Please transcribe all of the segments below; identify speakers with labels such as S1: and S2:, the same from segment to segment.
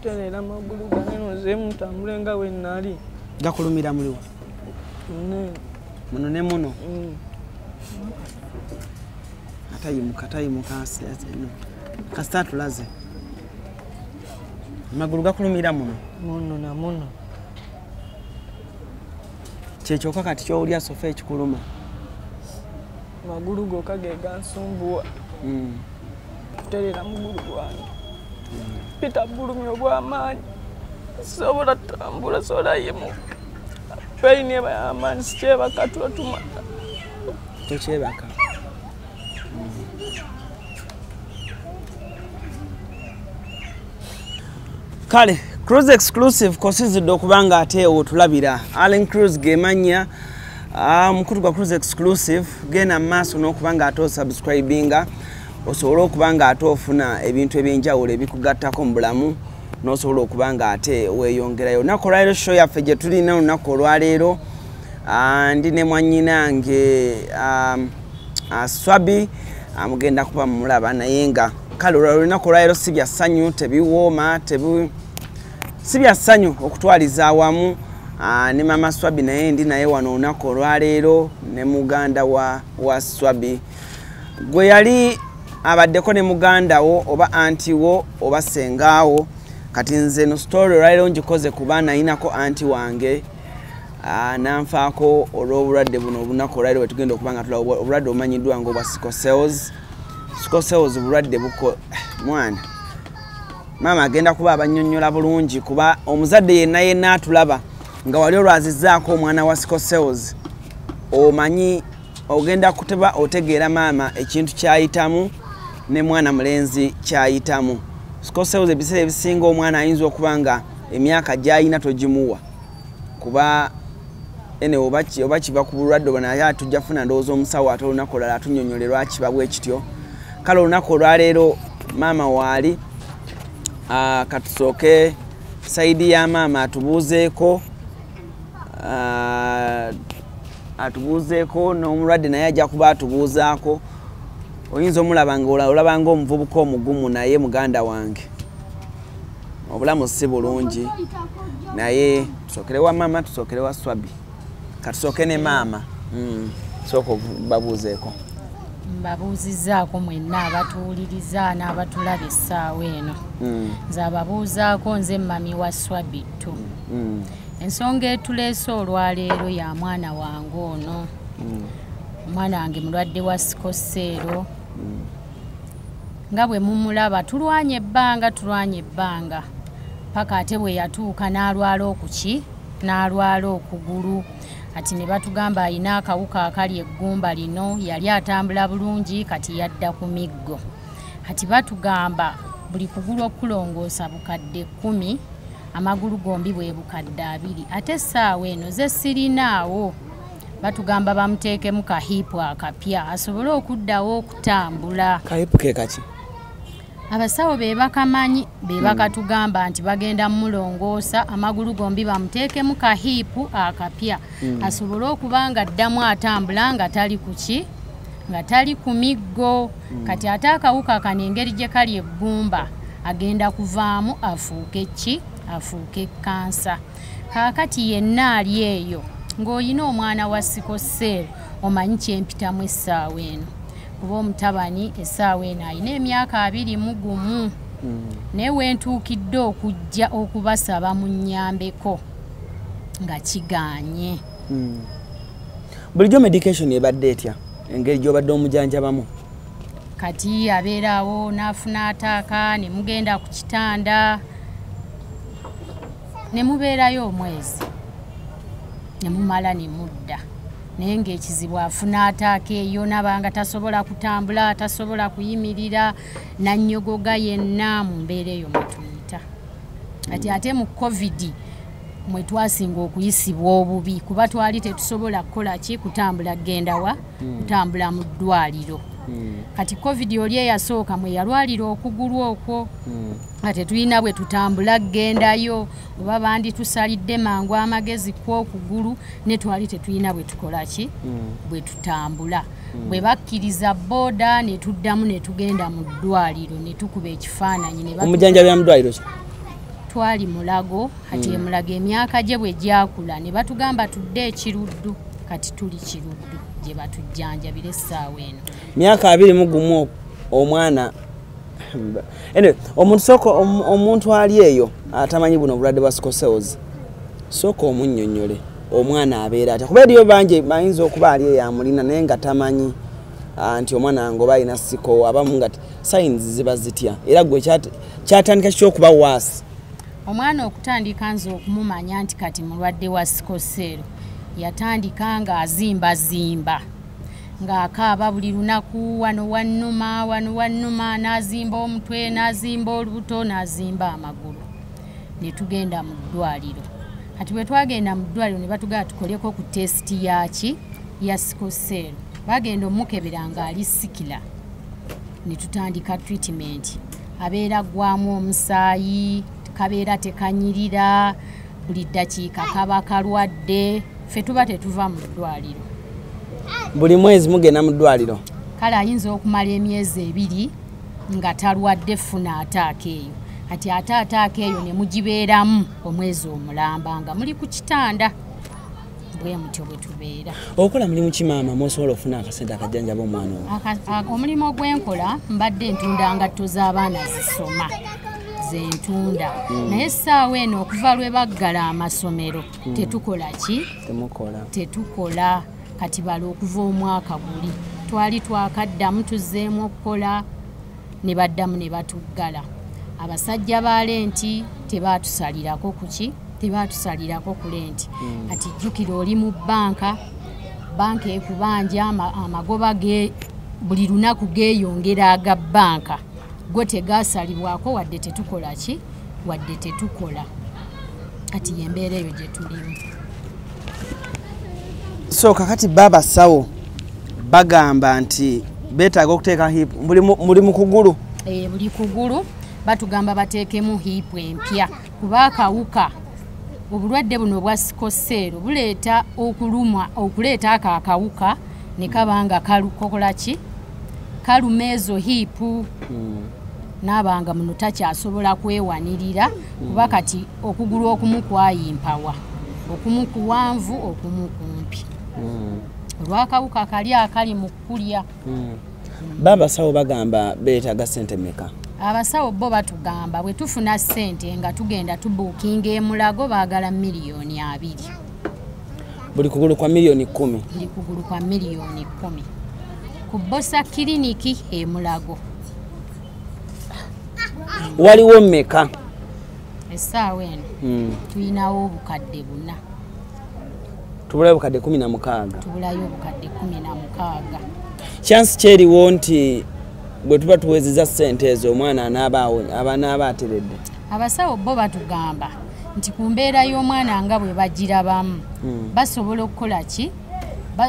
S1: kuterera amagulu ganeno zemu tambulenga we nali
S2: gakulumira muliwa muno ne muno atayimuka asiyazeno kasitatu laze amagulu gakulumira muno
S1: na muno
S2: kyekyoka kati kyowulya sofa ekikuluma
S1: magulu gokka ge gansumbuwa kuterera mugulu gwange pita bulumi obw'amaanyi sobola tambula sobola yimuka paini y'amaanyi sikyebaka tulatuma
S2: tokyebaka kale Cruise exclusive kosizidde okubanga ate otulabira Allen Cruise gemanya mukulu gwa Cruise exclusive gena maaso n'okubanga ate osubscribinga osobola okubanga ate ofuna ebintu ebyenjawulo ebikugattako mu bulamu n'osobola okubanga ate weeyongerayo. Olunaku olwaleero show yaffe gye tulina olunaku olwaleero ndi ne mwannyinange Swabi mugenda kuba mumulaba naye nga kale olunaku olwaleero si bya ssanyu tebiwooma si bya ssanyu okutwaliza awamu ne mama Swabi naye ndi naye wano olunaku olwaleero ne muganda wa Swabi gwe yali abaddeko ne mugandawo oba antiwo oba sengaawo kati nze no story olwaleero ngikoze kuba nayinako anti wange nanfaako olw'obulwadde buno olunaku olwaleero bwe tugenda okuba nga tulaba obulwadde obumanyiddwa nga obwa sickle cells bulwadde buko mwana mama agenda kuba abannyonnyola bulungi kuba omuzadde yenna atulaba nga wali olwazizaako omwana wa sickle cells omanyi ogenda kuteba otegeera mama ekintu kyayitamu ne mwana mulenzi kyayitamu. Sickle cells ebiseera ebisinga omwana ayinza okuba nga emyaka gy'ayina togimuwa kuba ene oba kiva ku bulwadde obwo naye atujja funa ndowooza omusawo ate olunaku olwala atunnyonnyolerwa kiba bwe kityo. Kale olunaku olwaleero maama waali katusooke saidi ya maama atubuuzeeko n'omulwadde naye ajja kuba atubuuzaako. Oyinza omulaba nga olabanga omuvubuka omugumu naye muganda wange obulamu si bulungi naye tusokere wa maama tusokere wa Swabi katusooke ne maama sooka babuuzeeko.
S3: Mbabuuzizaako mwenna abatuwuliriza n'abatulaba essaawa eno nze ababuuzaako nze mami wa Swabi tu ensonga etuleese olwaleero ya mwana wange ono omwana wange mulwadde wa sickle cell nga bwe mumulaba tulwanye ebbanga paka ate bwe yatuuka n'alwala okuki n'alwala okugulu kati ne batugamba alina akawuka akali eggumba lino yali atambula bulungi kati yadda ku miggo kati batugamba buli kugulu okulongoosa bukadde 10 amagulu gombi bwe bukadde 2 ate essaawa eno ze sirinaawo batugamba bamuteekemu kahiipu akapya asobole okuddawo okutambula.
S2: Kahiipu ke kaki?
S3: Abasawo be bakamanyi be bakatugamba nti bagenda mulongoosa amagulu gombi bamuteekemu kahiipu akapya asobole okuba nga addamu atambula nga tali kuki nga tali ku miggo kati ate akawuka kano engeri gye kali eggumba agenda kuvaamu afuuke kansa. Kaakati yenna ali eyo ng'olina omwana wa sickle cell omanyi kyempitamu essaawa eno kuba omutabani essaawa eno alina emyaka 21 naye wentuukidde okujja okubasaba munnyambeko nga kigaanye.
S2: Bulijjo medication ebadde etya engeri gy'obadde omujanjabamu?
S3: Kati abeerawo n'afuna ataaka ne mugenda ku kitanda ne mubeerayo omwezi ne mumala ne mudda naye ng'ekizibu afuna ataaka eyo nabanga tasobola kutambula tasobola kuyimirira nannyogoga yenna mu mbeera eyo mwe tuyita. Kati ate mu covid mwe twasinga okuyisibwa obubi kuba twali tetusobola kukola ki kutambula genda wa kutambula mu ddwaliro. Kati covid oli eyasooka mwe yalwalira okugulu okwo ate tulina bwe tutambula gendayo oba bandi tusalidde mangu amagezi kw'okugulu ne twali tetulina bwe tukola ki bwe tutambula bwe bakkiriza boda ne tuddamu ne tugenda mu ddwaliro ne tukuba ekifaananyi ne
S2: omujjanjabi ya mu ddwaliro ki
S3: twali Mulago kati Mulago emyaka gye bwe gyakula ne batugamba tudde Ekiruddu kati tuli Kiruddu gye batujjanjabira essaawa eno
S2: myaka 21 omwana omuntu soko omuntu ali eyo atamanyi buno obulwadde bwa sickle cells soko omunnyonnyole omwana abeera ati kuba eriyo bangi bayinza okuba ali yamulina naye nga tamanyi nti omwana ngo balina sickle abamu nga signs ziba zitya era gwe kyatandika ky'okuba waasi
S3: omwana okutandika nze okumumanya nti kati mulwadde wa sickle cell yatandika nga azimba ng'akaaba buli lunaku wano wannuma n'azimba omutwe n'azimba olubuto n'azimba amagulu ne tugenda mu ddwaliro kati bwe twagenda mu ddwaliro ne batugamba tukoleko ku tesiti ya sickle cell bagenda omukebera ng'ali sikila ne tutandika treatment abeera gwamu omusaayi kabeera tekanyirira buli ddakiika kaba kalwadde ffe tuba tetuva mu ddwaliro
S2: buli mwezi mugenda mu ddwaliro
S3: kale ayinza okumala emyezi 2 nga talwadde funa ataaka eyo kati ataaka eyo ne mugibeeramu omwezi omulamba nga muli ku kitanda bwe mutyo bwe tubeera
S2: okola mulimu ki maama mwosobola okufuna akasente akajjanjaba omwana
S3: omulimu ogwenkola mbadde ntunda ngatto z'abaana zisoma zentunda naye essaawa eno okuva lwe baggala amasomero tetukola ki tetukola kati bala okuva omwaka guli twali twakaddamu tuzzeemu okukola ne baddamu ne batuggala abasajja ba lenti tebaatusalirako kuki tebaatusalirako ku lenti kati jjukira oli mu banka ekubanja amagoba ge buli lunaku geeyongera aga banka gwe tegasalibwako wadde tetukola ki wadde tetukola kati yembeera eyo gye tulimu
S2: so kakati baba sawo bagamba nti beetaaga okuteeka hip muli mu kugulu
S3: buli kugulu batugamba bateekemu hip empya kuba akawuka obulwadde buno bwa sickle cell buleeta okuleeta akawuka ne kabanga kalukokola ki kaluma ezo hipu n'abanga muno takyasobola kwewanirira kuba kati okugulu okumu kwayimpawa okumu kuwanvu okumu kumpi olw'akawuka akali mu kulya
S2: baba sawo bagamba beetaaga ssente meka
S3: abasawo bo batugamba bwe tufuna ssente nga tugenda tubuukinga e Mulago baagala miliyoni 2
S2: buli kugulu kwa miliyoni 10
S3: buli kugulu kwa miliyoni 10 ku Bosa kiliniki e Mulago
S2: waliwo meka
S3: essaawa eno tulinawo obukadde 4
S2: tubulayo obukadde 16
S3: tubulayo obukadde 16
S2: chance kyeriwo nti bwe tuba tuwezeza ssente ezo omwana anaaba ateredde
S3: abasawo bo batugamba nti ku mbeera y'omwana nga bwe bagirabamu basobola okukola ki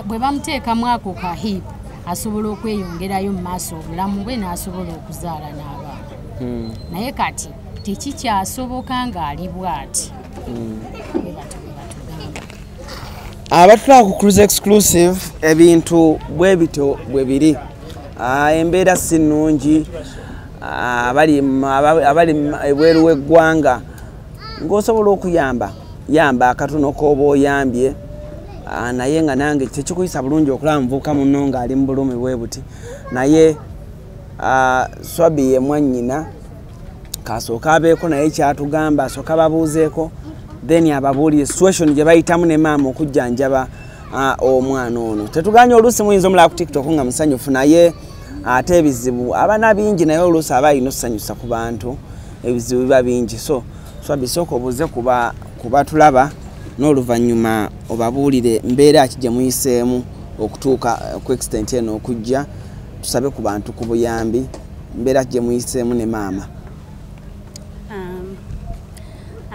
S3: bwe bamuteekamu ako ka hip asobola okweyongerayo mu maaso obulamu bwe n'asobola okuzaala n'abaana naye kati tekikyasoboka ng'ali bw'ati
S2: abatulaba ku cruise exclusive ebintu bwe bito bwe biri embeera si nnungi abali ebweru w'eggwanga ng'osobola okuyamba akatono k'oba oyambye naye nga nange tekikuyisa bulungi okulaba muvubuka muno ng'ali mu bulumi bwe buti naye Swabi ye mwannyina kasooka abeeko naye kyatugamba asooka babuuzeeko then ababuulire situation gye bayitamu ne maama okujjanjaba omwana ono tetuganye oluusi muyinza omulaba ku TikTok nga musanyufu naye ate ebizibu abaana bingi naye oluusi aba alina okusanyusa ku bantu ebizibu biba bingi so bisooka obuuze kuba tulaba n'oluvannyuma obabuulire mbeera ki gye muyiseemu okutuuka ku extent eno okujja tusabe ku bantu ku buyambi mbeera ki gye muyiseemu ne maama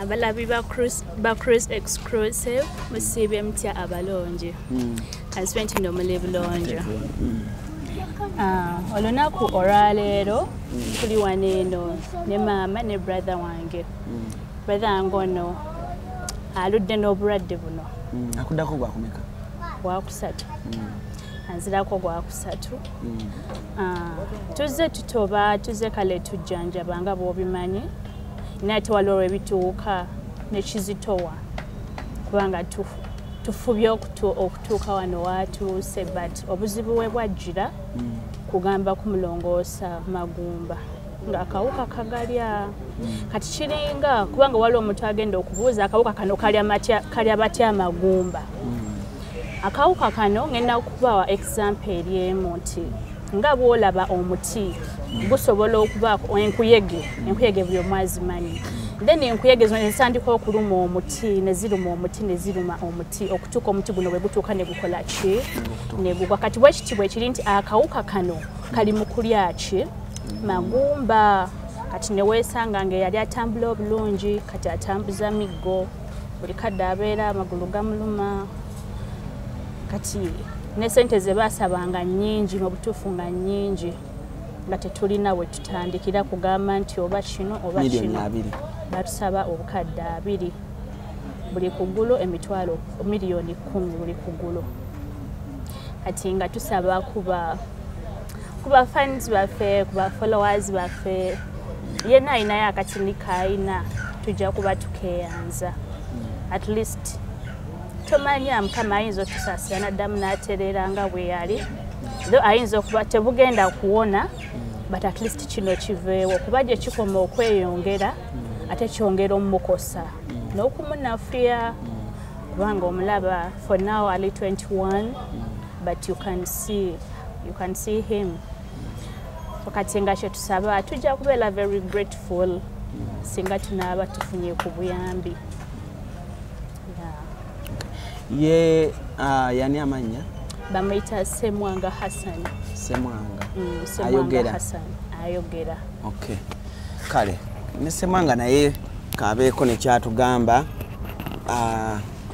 S4: abalabi ba cruise exclusive musiibye mutya abalonje asipenti ndomule bulonjo olunaku olwaleero tuli wano eno ne maama ne brother wange brother wange ono aludde n'obulwadde buno
S2: akuddako gwakumeka
S4: gwakusatu anzirako gwakusatu tuzze tutoba tuzze kale tujjanjaba nga bw'obimanyi nate waliwo ebituuka nekizitowa kubanga tufubye okutuuka wano watuuse but obuzibu we bwajjira kugamba kumulongoosa Magumba ng'akawuka kagalya kati kiringa kubanga waliwo omuntu agenda okubuuza akawuka kano kalya batya Amagumba. Akawuka kano ngenda okubawa example emu nti nga bw'olaba omuti gusobola okubaako enkuyege buli omu azimanyi. Then enkuyege zino zitandika okuluma omuti ne ziruma omuti okutuuka omuti guno bwe gutuuka ne gukola ki ne gugwa. Kati bwe kiti bwe kiri nti akawuka kano kali mu kulya ki Magumba. Kati ne weesanga ng'eyali atambula obulungi kati atambuza miggo buli kadde abeera amagulu gamuluma. Kati ne sente ze baasabanga nnyingi mu butuufu nga nnyingi nga tetulina we tutandikira kugamba nti oba kino oba kino. Batusaba obukadde 2 buli kugulo emitwalo miliyoni 10 buli kugulo. Kati nga tusaba kuba fans baffe kuba followers baffe yenna ayinayo akatini kaayina tujja kuba tukeeyanza at least tomanya Mukama ayinza otusaasira naddamu n'atereera nga bwe yali though ayinza okuba tebugenda kuwona but at least kino kiveewo kuba gye kikoma okweyongera ate kyongera omukosa n'okumunafuya kubanga omulaba for now ali 21 but you can see him. Kati nga kye tusaba tujja kubeera very grateful singa tunaaba tufunye ku buyambi.
S2: Ye yani amanya
S4: bamuyita Semwanga Hassan.
S2: Semwanga
S4: Semwanga Hassan ayogera.
S2: Okay kale ne Semwanga naye kabeeko ne kyatugamba.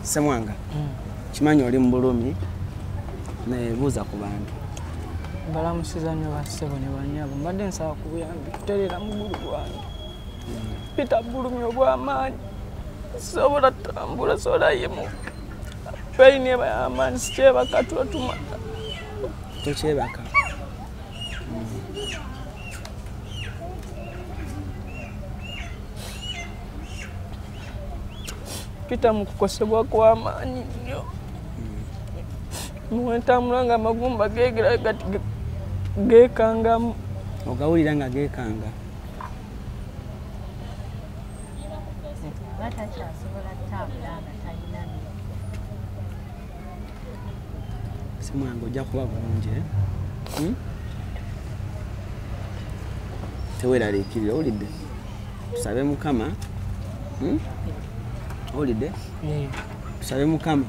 S2: Semwanga kimanyi oli mu bulumi nebuuza ku bantu
S1: balamusiza nnyo bassebo ne banyabo mbadde nsaba ku buyambi kutereera mugulu gwange pita bulumi obw'amaanyi sobola tambula sobola yemu peyini eba y'amaanyi sikyebaka twetuma
S2: tokyebaka.
S1: pita mu kukosebwa kw'amaanyi nnyo muwentambula nga Amagumba geegera gati geekangamu.
S2: Ogawulira nga geekanga. Semwanga ojja kuba bulungi teweeraliikirira owulidde tusabe Mukama owulidde tusabe Mukama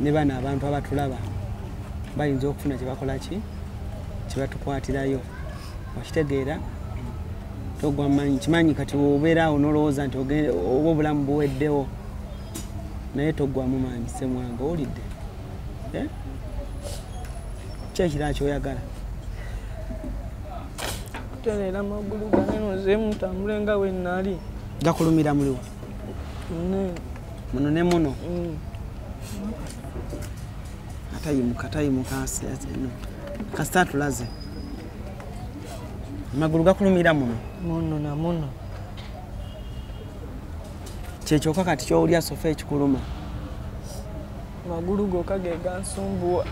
S2: ne bano abantu abatulaba bayinza okufuna kye bakola ki kye batukwatirayo okitegeera togwa manyi kimanyi kati obeeraawo n'olowooza nti oba obulamu buweddewo naye toggwamu maanyi Semwanga owulidde ki ekirala kyoyagala
S1: kutereera amagulu gange nozeemu ntambule nga bwe nali
S2: gakulumira muliwa muno ne muno atayimuka kasita tulaze amagulu gakulumira muno
S1: na muno
S2: kyekyoka kati kyowulya sofa ekikuluma
S1: amagulu gokka ge gansumbuwa.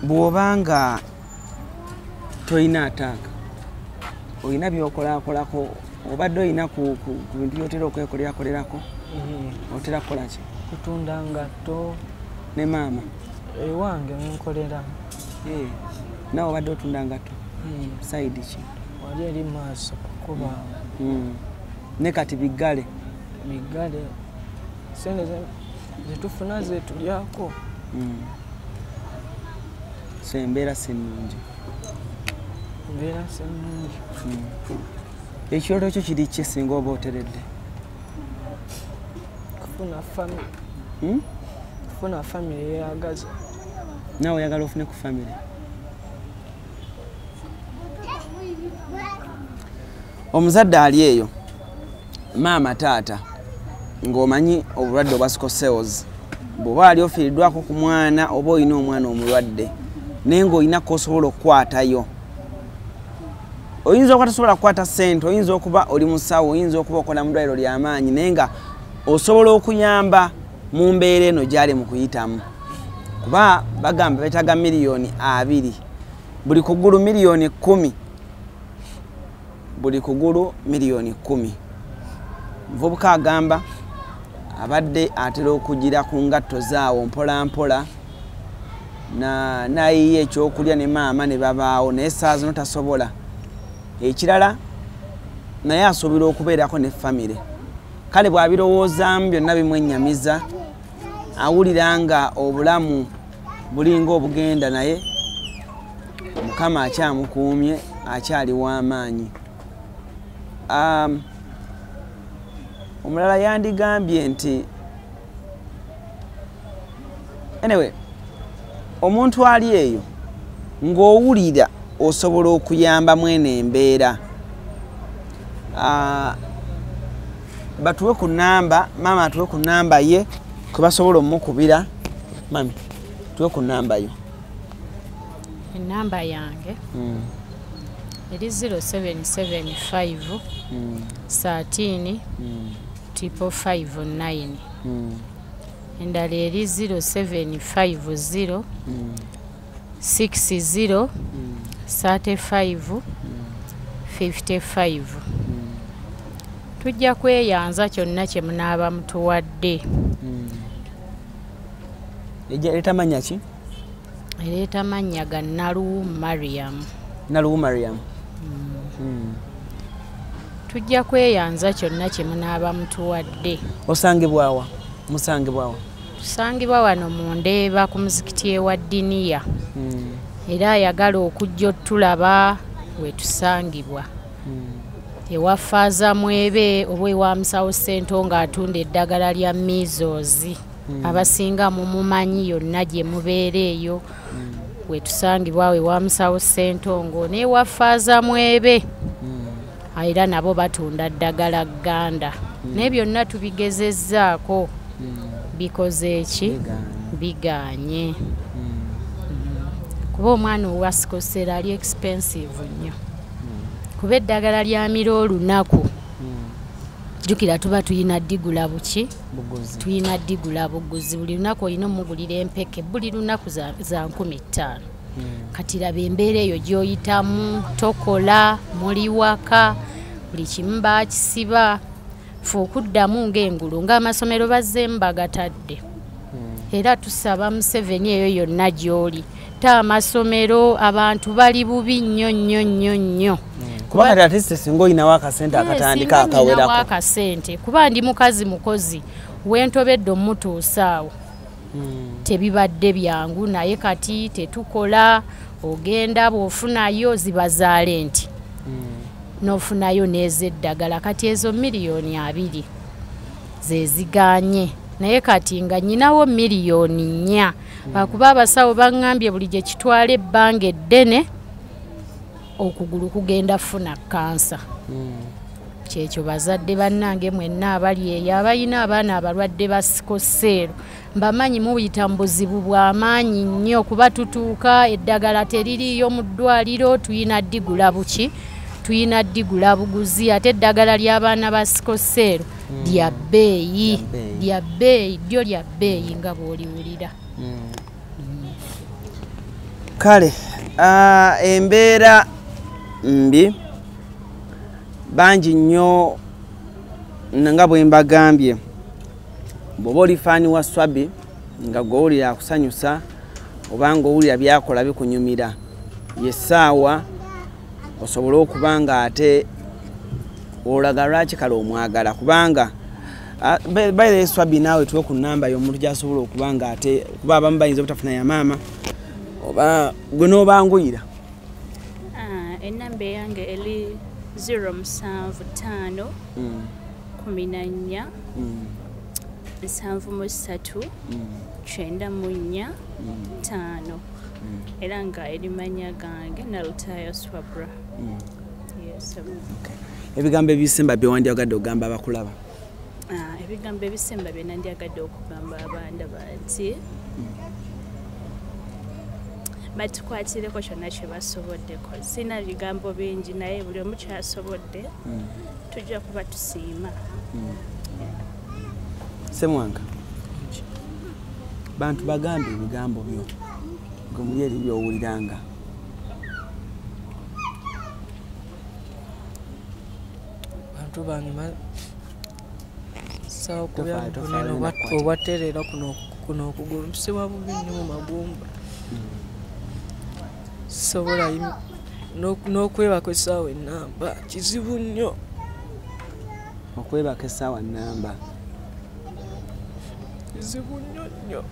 S2: Bw'obanga toyina ataaka olina by'okolaakolako obadde olina ku bintu by'otera okwekolerakolerako otera kukola ki?
S1: Kutunda ngatto
S2: ne maama
S1: ewange nenkolera.
S2: Naawe obadde otunda ngatto sayidi ki?
S1: Wali eri maaso kuba
S2: ne kati biggale
S1: sente zetufuna zetulyako.
S2: So embeera si nnungi. Ekirooto kyo kiri ki singa oba oteredde?
S1: Kufuna famire eyagaza.
S2: Naawe oyagala ofune ku famire? Omuzadde ali eyo maama taata ng'omanyi obulwadde obwa scoliosis bw'oba ali ofiiriddwako ku mwana oba olina omwana omulwadde naye ng'olina k'osobola okukwatayo oyinza okuba tasobola kukwata ssente, oyinza okuba oli musawo, oyinza okuba okola mu ddwaliro ly'amaanyi naye nga osobola okuyamba mu mbeera eno gy'ali mu kuyitamu. Kuba bagamba beetaga miliyoni 2, buli kugulu miliyoni 10, buli kugulu miliyoni 10. Muvubuka agamba abadde atera okugira ku ngatto zaawo mpola mpola nayiye ekyokulya ne maama ne babaawo naye saa zino tasobola. Ekirala naye asobola okubeerako ne famire. Kale bw'abirowoozaamu byonna bimwennyamiza, awulira nga obulamu bulinga obugenda naye Mukama akyamukuumye, akyali w'amaanyi. Omulala yandigambye nti anyway, omuntu ali eyo ng'owulira osobola okuyamba mwene embeera, batuwe ku namba, maama atuwe ku namba ye kwe basobola omukubira. Mami tuwe ku namba yo.
S3: Enamba yange eri 0775 13 559. Endala eri 0750 60 35 55. Tujja kweyanza kyonna kye munaaba mutuwadde.
S2: Ereeta mannya ki?
S3: Ereeta mannya ga Naluwu Mariam.
S2: Naluwu Mariam.
S3: Tujja kweyanza kyonna kye munaaba mutuwadde.
S2: Osangibwawa? Musangibwawa?
S3: Tusangibwa wano mu Ndeeba ku muzikiti ewa Diniya. Era ayagala okujja otulaba we tusangibwa. Ewa Faaza Mwebe oba ewa Musawo Sente ng'atunda eddagala lya measles. Abasinga mumumanyi yonna gye mubeera eyo. We tusangibwa ewa Musawo Sente ne ewa Faaza Mwebe. Era nabo batunda ddagala Gganda. Naye byonna tubigezezzaako. Bikoze eki? Biganye. Kuba omwana owasikosera ali expensive nnyo. Kuba eddagala lya miro olunaku jjukira tuba tuyina digula buki? Tuyina digula buguzi. Buli lunaku olina omugulira empeke buli lunaku za 15,000. Kati laba embeera eyo gy'oyitamu, tokola, muli waka, buli kimu baakisiba. Fe okuddamu ng'engulu ng'amasomero bazzeemu bagatadde. Era tusaba Museveni eyo yonna gy'oli. Ta amasomero abantu bali bubi nnyo nnyo nnyo nnyo.
S2: Kubanga at least singa oyinawo akasente akatandika akawerako.
S3: Akasente kuba ndi mukazi mukozi wentobedde omutuusaawo. Tebibadde byangu naye kati tetukola, ogenda bw'ofunayo ziba za lenti. N'ofunayo n'ezeddagala kati ezo miliyoni 2 zeziganye. Naye kati nga nyinawo miliyoni 4. Kuba abasawo baŋŋambye buli gye kitwala ebbanga eddene okugulu kugenda funa kansa. Kyekyo bazadde bannange mwenna abali eyo abalina abaana abalwadde ba sikoseero mbamanyi muyita mu buzibu bw'amaanyi nnyo kuba tutuuka eddagala teririiyo mu ddwaliro, tuyina digula buki? Tuyina digula buguzi. Ate eddagala ly'abaana ba sikoseero lya bbeeyi. Lya bbeeyi, ddyo lya bbeeyi nga bw'oliwulira.
S2: Kale embeera mbi bangi nnyo nga bwe mbagambye. Bw'oba oli faani wa Swabi nga gw'owulira akusanyusa oba ng'owulira byakola bikunyumira, yessaawa osobola okuba nga ate olaga lwaki kale omwagala. Kubanga baire Swabi naawe tuwe ku namba y'omuntu gy'asobola okuba nga ate kuba abamu bayinza obutafuna ya maama oba gwe n'obanguyira.
S4: Enamba yange eri 075 14 73 94 5. Era nga erimanya gange Nalutayo Swabra. Yes.
S2: Ebigambo ebisemba byewandyagadde ogamba abakulaba?
S4: Ebigambo ebisemba bye nandyagadde okugamba abaana bati batukwatireko kyonna kye basoboddeko. Sina bigambo bingi naye buli omu kyasobodde tujja kuba tusiima.
S2: Semwanga bantu bagambe ebigambo byo nga muli eri byowuliranga.
S1: Bantu bange sawa kubya bunene obaterera kuno okugulu msiba bubi nnyo mu magumba. Sobola n'okwebaka essaawa ennamba kizibu nnyo.
S2: Okwebaka essaawa nnamba
S1: kizibu nnyo.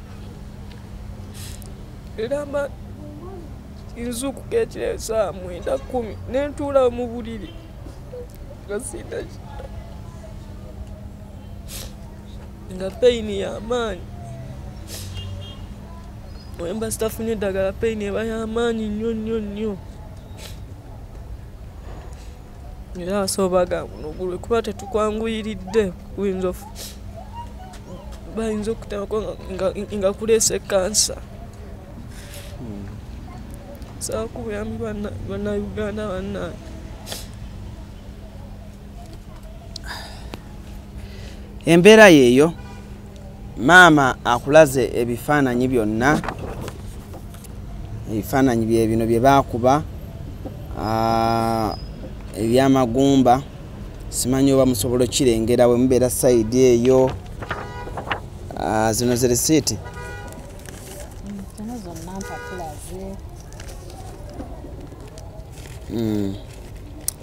S1: Era nzuukuka ekiro essaawa 9:10 ne ntuula mu buliri nga sida nga peyini y'amaanyi. Wemba sitafunye eddagala peyini eba y'amaanyi nnyo. Era abasobaga nogulwe kuba tetukwanguyiridde bayinza okutemako nga kuleese kansa. Sawa kubuyambi bannayuganda bannange.
S2: Embeera yeeyo maama akulaze ebifaananyi byonna, ebifaananyi bye bino bye baakuba eby'amagumba. Simanyi oba musobola okirengera bwe mubeera sayidi eyo. Zino ze risiiti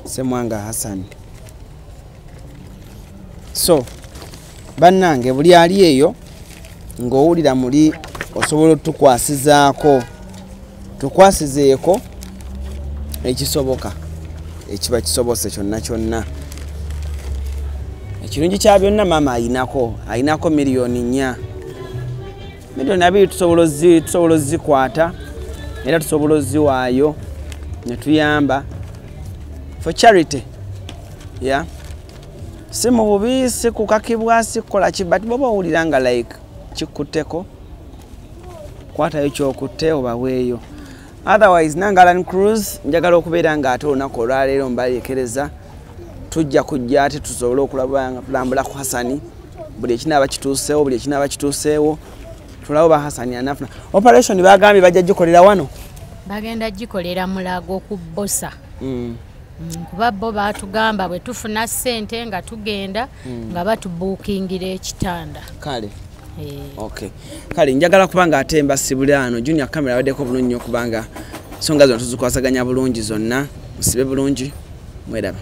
S2: Semwanga Hassan. So bannange buli ali eyo ng'owulira muli osobola otukwasizaako, tukwasizeeko ekisoboka ekiba kisobose kyonna. Ekirungi kya byonna maama ayinako miliyoni 4. Miliyoni 2 tusobola ozikwata era tusobola oziwaayo ne tuyamba for charity. Si mu bubi, si kukakibwa, si kukola kibati bwoba owulira nga like kikutteko kwatayo kyokutte obaweeyo. Otherwise Nangalan Cruise njagala okubeera nga ate olunaku olwaleero mbaleekereza tujja kujja ate tusobole okulaba nga tulambula ku Hasani buli ekinaaba kituuseewo tulabe ba Hasani anafuna. Operation bagambye bajja gikolera wano.
S3: Bagenda gikolera Mulago ku Bosa. Kuba bo batugamba bwe tufuna ssente nga tugenda nga batubuukingira ekitanda.
S2: Kale. Okay. Kale njagala kubanga ate mbasibule ano junior camera baddeko bulungi okubanga songa zonna tuzikwasaganya bulungi zonna musibe bulungi mwerabe.